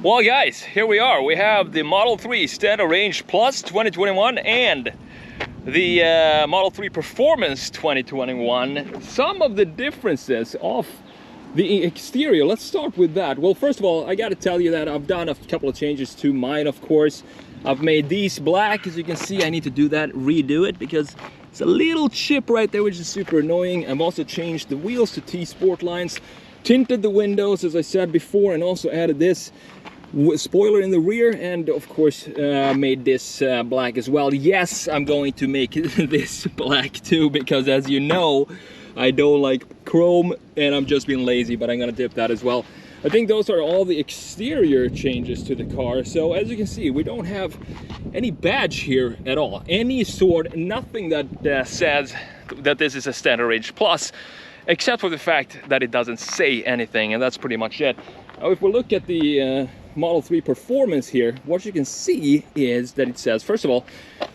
Well guys, here we are. We have the Model 3 Standard Range Plus 2021 and the Model 3 Performance 2021. Some of the differences of the exterior, let's start with that. Well, first of all, I gotta tell you that I've done a couple of changes to mine, of course. I've made these black, as you can see. I need to do that, redo it, because it's a little chip right there, which is super annoying. I've also changed the wheels to T Sportlines, tinted the windows, as I said before, and also added this spoiler in the rear, and of course made this black as well. Yes, I'm going to make this black too, because as you know, I don't like chrome and I'm just being lazy, but I'm gonna dip that as well. I think those are all the exterior changes to the car. So as you can see, we don't have any badge here at all, any sort, nothing that says that this is a Standard Range Plus, except for the fact that it doesn't say anything, and that's pretty much it. Now if we look at the Model 3 Performance here, what you can see is that it says, first of all,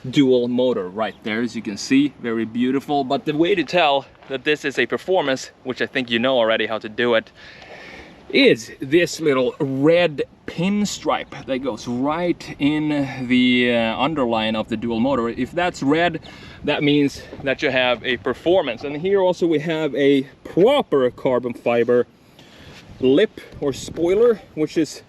dual motor right there, as you can see, very beautiful. But the way to tell that this is a Performance, which I think you know already how to do it, is this little red pinstripe that goes right in the underline of the dual motor. If that's red, that means that you have a Performance. And here also we have a proper carbon fiber lip or spoiler, which is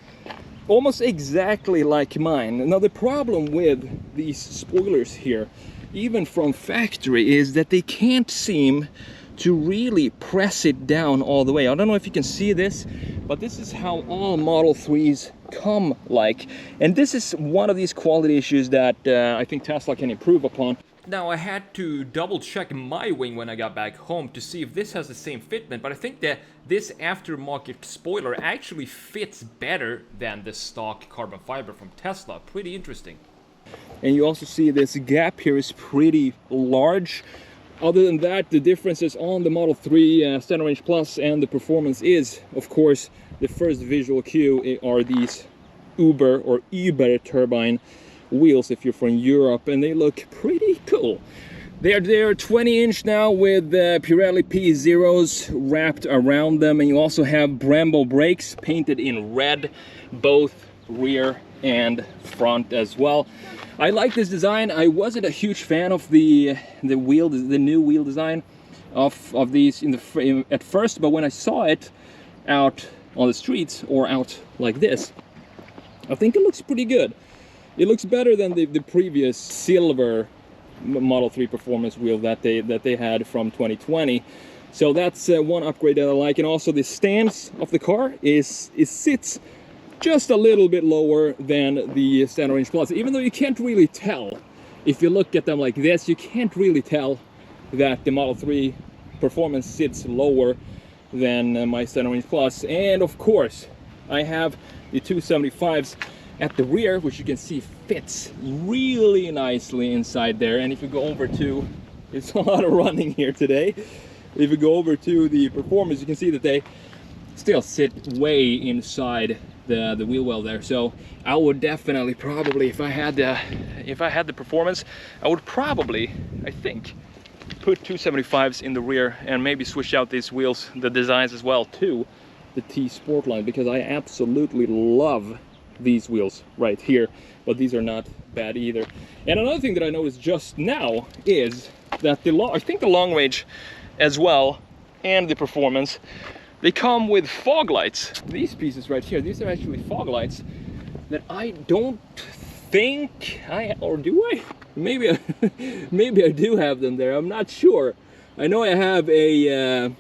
almost exactly like mine. Now the problem with these spoilers here, even from factory, is that they can't seem to really press it down all the way. I don't know if you can see this, but this is how all Model 3s come like. And this is one of these quality issues that I think Tesla can improve upon. Now I had to double check my wing when I got back home to see if this has the same fitment, but I think that this aftermarket spoiler actually fits better than the stock carbon fiber from Tesla. Pretty interesting. And you also see this gap here is pretty large. Other than that, the differences on the Model 3 Standard Range Plus and the Performance is, of course, the first visual cue are these Uber turbine wheels if you're from Europe, and they look pretty cool. They're 20-inch now with Pirelli P0s wrapped around them, and you also have Brembo brakes painted in red, both rear and front as well. I like this design. I wasn't a huge fan of the new wheel design of these at first, but when I saw it out on the streets or out like this, I think it looks pretty good. It looks better than the previous silver Model 3 Performance wheel that they had from 2020. So that's one upgrade that I like. And also the stance of the car sits just a little bit lower than the Standard Range Plus. Even though you can't really tell, if you look at them like this, you can't really tell that the Model 3 Performance sits lower than my Standard Range Plus. And of course, I have the 275s at the rear, which you can see fits really nicely inside there. And if you go over to, it's a lot of running here today. If you go over to the Performance, you can see that they still sit way inside the wheel well there. So I would definitely probably, if I had the Performance, I would probably, I think, put 275s in the rear and maybe switch out these wheels, the designs as well, to the T Sportline, because I absolutely love these wheels right here, but these are not bad either. And another thing that I noticed just now is that I think the long range as well and the Performance, they come with fog lights. These pieces right here, these are actually fog lights that I don't think or do I? Maybe I do have them there. I'm not sure. I know I have a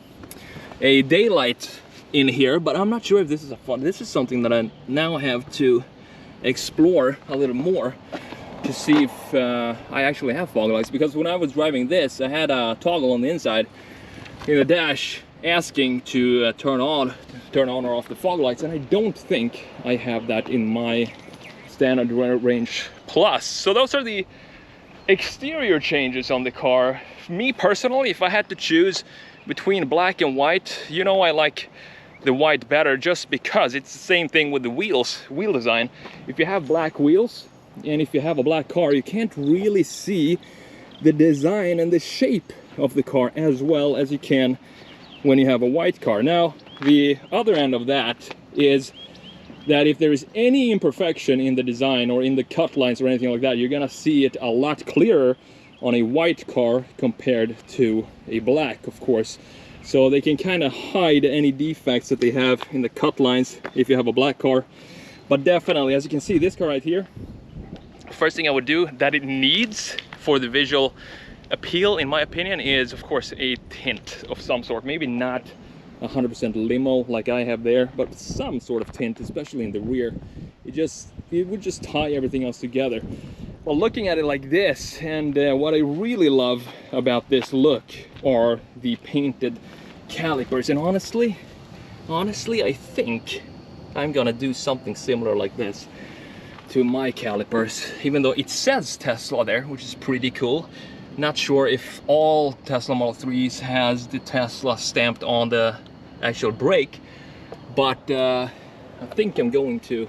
daylight in here, but I'm not sure if this is this is something that I now have to explore a little more to see if I actually have fog lights, because when I was driving this, I had a toggle on the inside in the dash asking to turn on or off the fog lights, and I don't think I have that in my Standard Range Plus. So those are the exterior changes on the car. Me personally, if I had to choose between black and white, you know, I like the white better, just because it's the same thing with the wheel design. If you have black wheels and if you have a black car, you can't really see the design and the shape of the car as well as you can when you have a white car. Now the other end of that is that if there is any imperfection in the design or in the cut lines or anything like that, you're gonna see it a lot clearer on a white car compared to a black, of course. So they can kind of hide any defects that they have in the cut lines if you have a black car. But definitely, as you can see, this car right here, first thing I would do that it needs for the visual appeal, in my opinion, is of course a tint of some sort. Maybe not 100% limo like I have there, but some sort of tint, especially in the rear. It would just tie everything else together. Well, looking at it like this, and what I really love about this look are the painted calipers. And honestly, I think I'm gonna do something similar like this to my calipers, even though it says Tesla there, which is pretty cool. Not sure if all Tesla Model 3s has the Tesla stamped on the actual brake, but I think I'm going to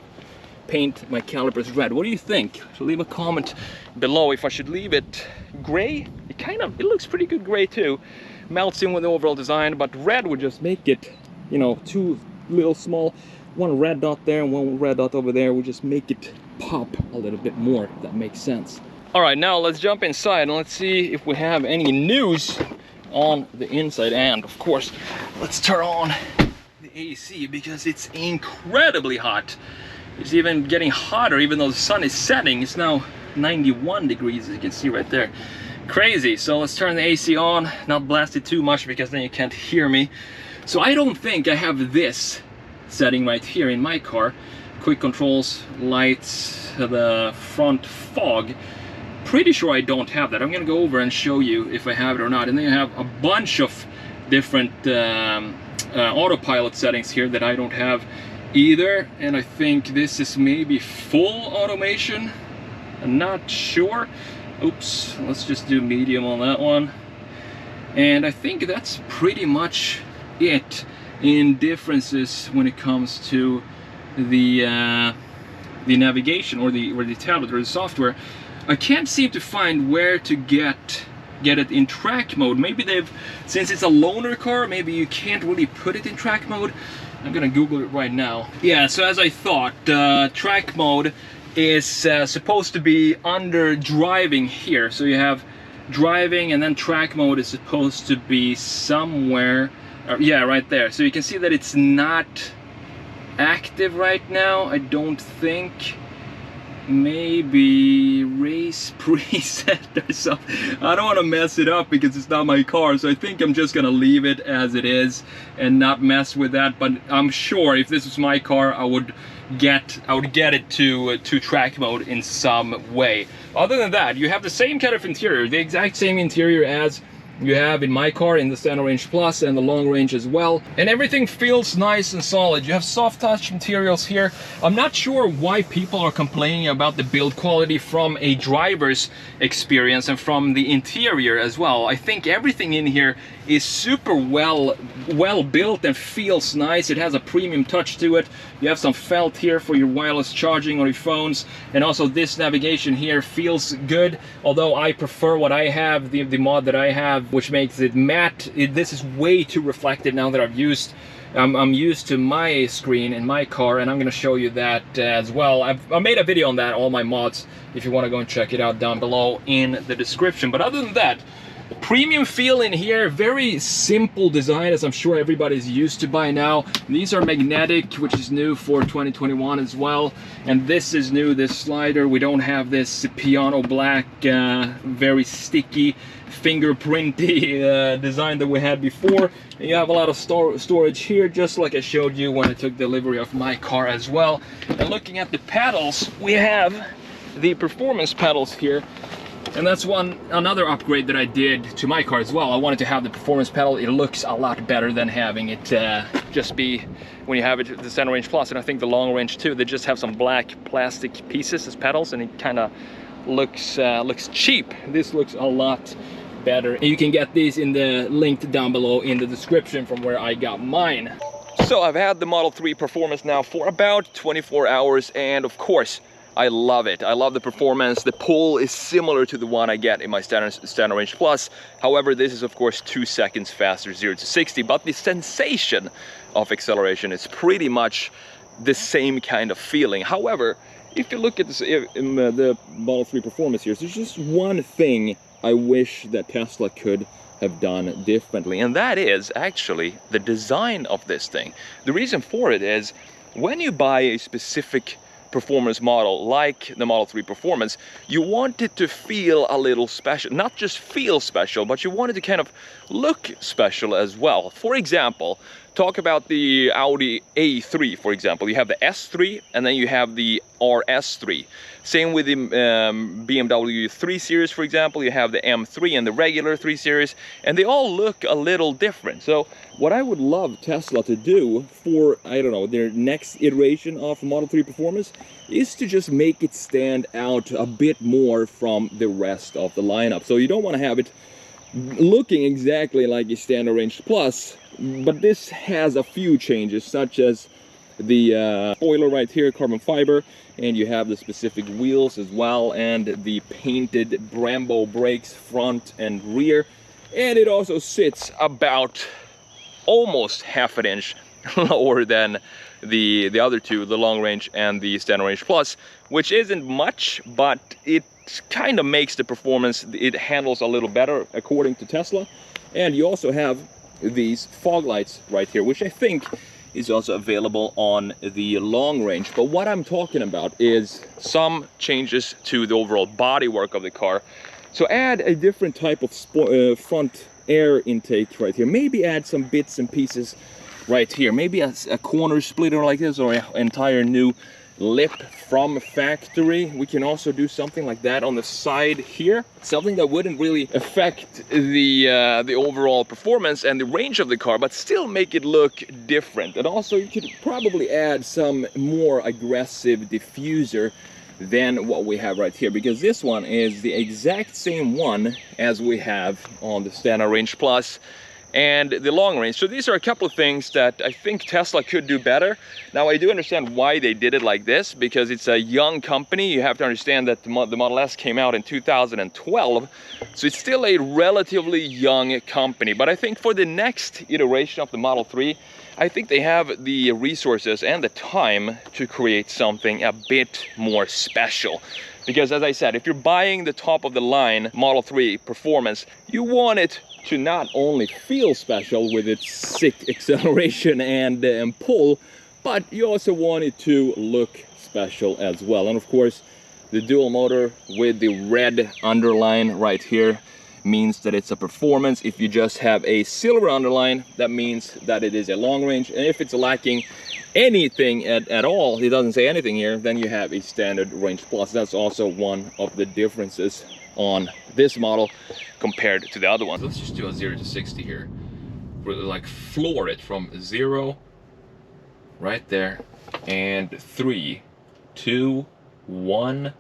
paint my calipers red. What do you think? So leave a comment below if I should leave it gray. It looks pretty good gray too. Melts in with the overall design, but red would just make it, you know, two little small, one red dot there and one red dot over there would just make it pop a little bit more, if that makes sense. All right, now let's jump inside and let's see if we have any news on the inside. And of course, let's turn on the AC because it's incredibly hot. It's even getting hotter even though the sun is setting. It's now 91 degrees, as you can see right there. Crazy. So let's turn the AC on, not blast it too much because then you can't hear me. So I don't think I have this setting right here in my car. Quick controls, lights, the front fog. Pretty sure I don't have that. I'm gonna go over and show you if I have it or not. And then you have a bunch of different autopilot settings here that I don't have either, and I think this is maybe full automation. I'm not sure. Oops, let's just do medium on that one. And I think that's pretty much it in differences when it comes to the navigation or the tablet or the software. I can't seem to find where to get it in track mode. Maybe since it's a loaner car, maybe you can't really put it in track mode. I'm gonna Google it right now. Yeah, so as I thought, track mode is supposed to be under driving here. So you have driving and then track mode is supposed to be somewhere, yeah, right there. So you can see that it's not active right now, I don't think. Maybe race preset or something. I don't want to mess it up because it's not my car, so I think I'm just gonna leave it as it is and not mess with that. But I'm sure if this was my car, I would get it to track mode in some way. Other than that, you have the same kind of interior, the exact same interior as you have in my car in the Standard Range Plus and the Long Range as well, and everything feels nice and solid. You have soft touch materials here. I'm not sure why people are complaining about the build quality from a driver's experience and from the interior as well. I think everything in here is super well built and feels nice. It has a premium touch to it. You have some felt here for your wireless charging on your phones, and also this navigation here feels good, although I prefer what I have, the mod that I have, which makes it matte. This is way too reflective now that I'm used to my screen in my car, and I'm going to show you that as well. I made a video on that, all my mods, if you want to go and check it out down below in the description. But other than that, premium feel in here, very simple design, as I'm sure everybody's used to by now. These are magnetic, which is new for 2021 as well, and this is new, this slider. We don't have this piano black, very sticky, fingerprinty design that we had before. And you have a lot of storage here, just like I showed you when I took delivery of my car as well. And looking at the pedals, we have the performance pedals here. And that's another upgrade that I did to my car as well. I wanted to have the performance pedal. It looks a lot better than having it just be when you have it the Standard Range Plus, and I think the Long Range too. They just have some black plastic pieces as pedals, and it kind of looks cheap. This looks a lot better. And you can get these in the link down below in the description from where I got mine. So I've had the Model 3 Performance now for about 24 hours, and of course, I love it. I love the performance. The pull is similar to the one I get in my Standard Range Plus. However, this is of course 2 seconds faster 0 to 60, but the sensation of acceleration is pretty much the same kind of feeling. However, if you look at this, in the Model 3 Performance here, there's just one thing I wish that Tesla could have done differently, and that is actually the design of this thing. The reason for it is, when you buy a specific performance model like the Model 3 Performance, you want it to feel a little special. Not just feel special, but you want it to kind of look special as well. For example, talk about the Audi A3, for example. You have the S3 and then you have the RS3. Same with the BMW 3 Series, for example. You have the M3 and the regular 3 Series, and they all look a little different. So what I would love Tesla to do for, I don't know, their next iteration of Model 3 Performance is to just make it stand out a bit more from the rest of the lineup. So you don't want to have it looking exactly like a Standard Range Plus, but this has a few changes, such as the spoiler right here, carbon fiber, and you have the specific wheels as well, and the painted Brembo brakes front and rear, and it also sits about almost half an inch lower than the other two, the long range and the Standard Range Plus, which isn't much, but it kind of makes the performance, it handles a little better according to Tesla. And you also have these fog lights right here, which I think is also available on the long range. But what I'm talking about is some changes to the overall bodywork of the car. So add a different type of front air intake right here. Maybe add some bits and pieces right here. Maybe a corner splitter like this, or an entire new lip from factory. We can also do something like that on the side here. Something that wouldn't really affect the overall performance and the range of the car, but still make it look different. And also you could probably add some more aggressive diffuser than what we have right here, because this one is the exact same one as we have on the Standard Range Plus and the long range. So these are a couple of things that I think Tesla could do better. Now, I do understand why they did it like this, because it's a young company. You have to understand that the Model S came out in 2012, so it's still a relatively young company. But I think for the next iteration of the Model 3, I think they have the resources and the time to create something a bit more special. Because as I said, if you're buying the top of the line Model 3 Performance, you want it to not only feel special with its sick acceleration and pull, but you also want it to look special as well. And of course, the dual motor with the red underline right here means that it's a performance. If you just have a silver underline, that means that it is a long range. And if it's lacking anything at all, it doesn't say anything here, then you have a Standard Range Plus. That's also one of the differences on this model compared to the other ones. Let's just do a 0 to 60 here. We'll like floor it from 0 right there, and 3, 2, 1.